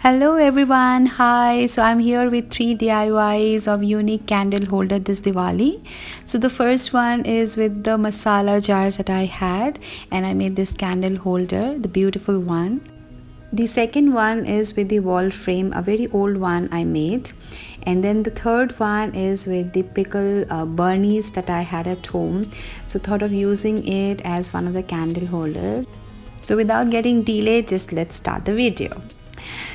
Hello everyone, hi. So I'm here with 3 DIYs of unique candle holder this Diwali. So the first one is with the masala jars that I had, and I made this candle holder, the beautiful one. The second one is with the wall frame, a very old one I made. And then the third one is with the pickle Barnis that I had at home. So thought of using it as one of the candle holders. So without getting delayed, just let's start the video.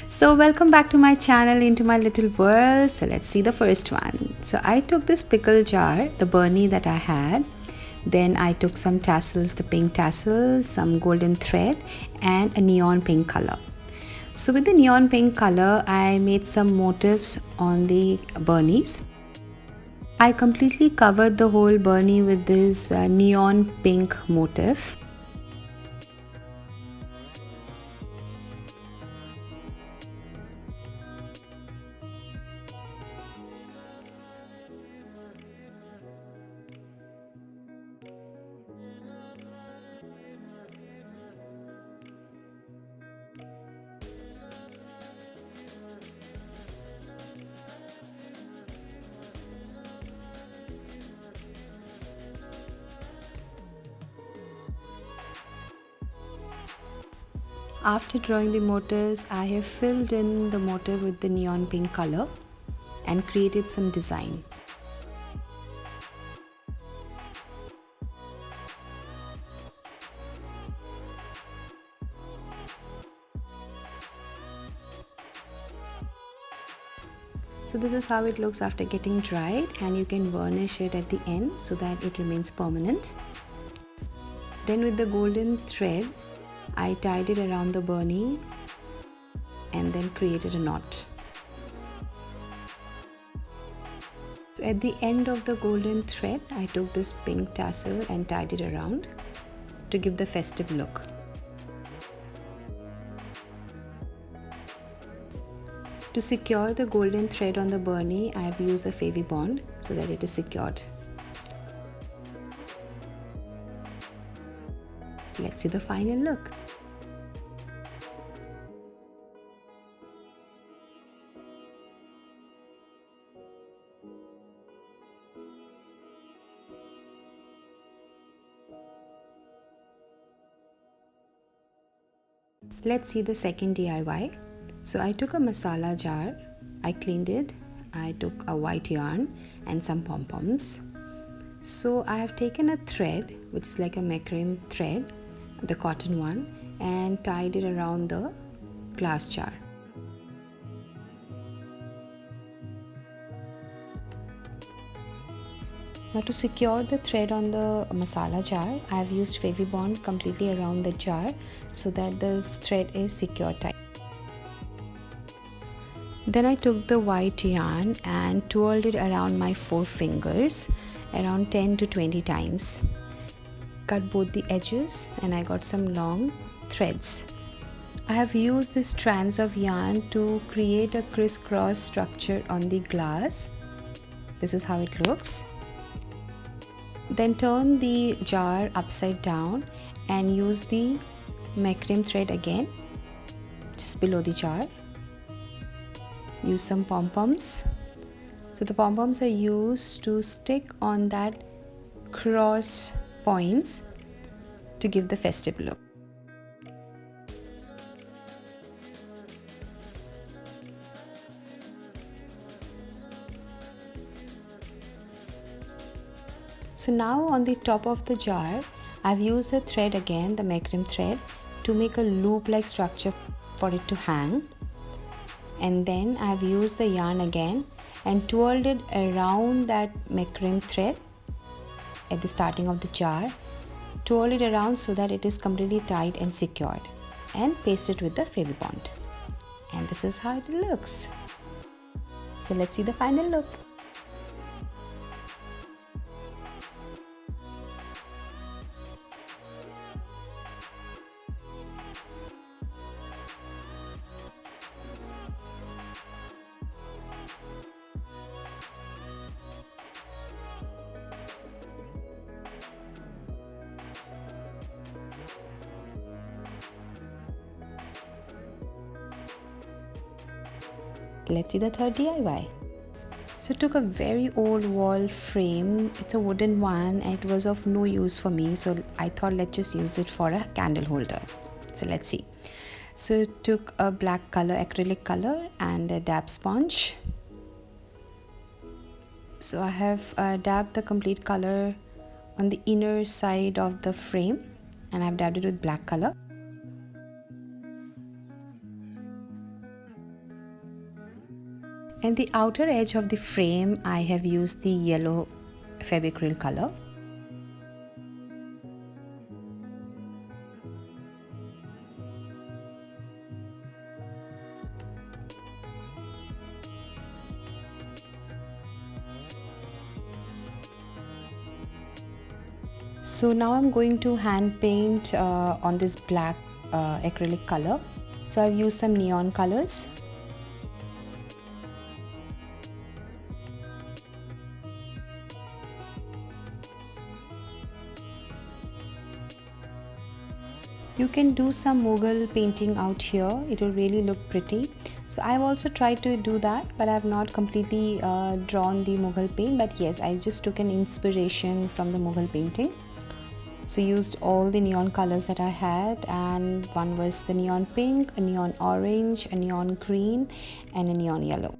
So welcome back to my channel, Into My Little World. So let's see the first one. So I took this pickle jar, the Barni that I had. Then I took some tassels, the pink tassels, some golden thread and a neon pink color. So with the neon pink color, I made some motifs on the Barnis. I completely covered the whole Barni with this neon pink motif. After drawing the motifs, I have filled in the motif with the neon pink color and created some design. So this is how it looks after getting dried, and you can varnish it at the end so that it remains permanent. Then with the golden thread, I tied it around the Barni and then created a knot. So at the end of the golden thread, I took this pink tassel and tied it around to give the festive look. To secure the golden thread on the Barni, I have used the Fevibond so that it is secured. Let's see the final look. Let's see the second DIY. So I took a masala jar, I cleaned it, I took a white yarn and some pom-poms. So I have taken a thread, which is like a macrame thread, the cotton one, and tied it around the glass jar. Now to secure the thread on the masala jar, I have used Fevibond completely around the jar so that the thread is secure tight. Then I took the white yarn and twirled it around my 4 fingers around 10 to 20 times. Cut both the edges and I got some long threads. I have used these strands of yarn to create a crisscross structure on the glass. This is how it looks. Then turn the jar upside down and use the macrame thread again just below the jar. Use some pom-poms. So the pom-poms are used to stick on that cross points to give the festive look. So now on the top of the jar, I've used the thread again, the macrame thread, to make a loop-like structure for it to hang. And then I've used the yarn again and twirled it around that macrame thread at the starting of the jar. Twirl it around so that it is completely tight and secured, and paste it with the Fevibond. And this is how it looks. So let's see the final look. let's see the third DIY. So I took a very old wall frame. It's a wooden one and it was of no use for me. So I thought let's just use it for a candle holder. So let's see. So I took a black color, acrylic color and a dab sponge. So I have dabbed the complete color on the inner side of the frame and I've dabbed it with black color. And the outer edge of the frame I have used the yellow Fevicryl color. So now I'm going to hand paint on this black acrylic color. So I've used some neon colors. You can do some Mughal painting out here. It will really look pretty. So I've also tried to do that, but I've not completely drawn the Mughal paint. But yes, I just took an inspiration from the Mughal painting. So used all the neon colors that I had, and one was the neon pink, a neon orange, a neon green and a neon yellow.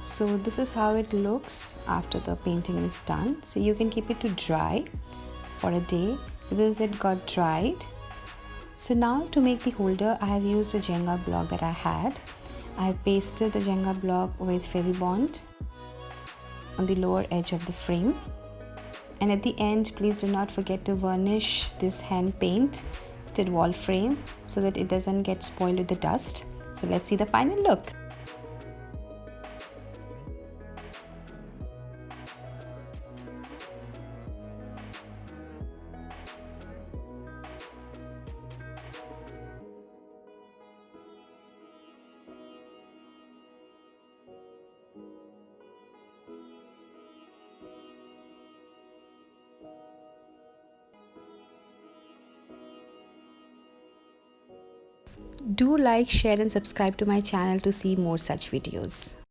So this is how it looks after the painting is done. So you can keep it to dry for a day. So this is it got dried. So now to make the holder, I have used a jenga block that I had. I have pasted the jenga block with Fevibond on the lower edge of the frame. And at the end, please do not forget to varnish this hand painted wall frame so that it doesn't get spoiled with the dust. So let's see the final look. Do like, share and subscribe to my channel to see more such videos.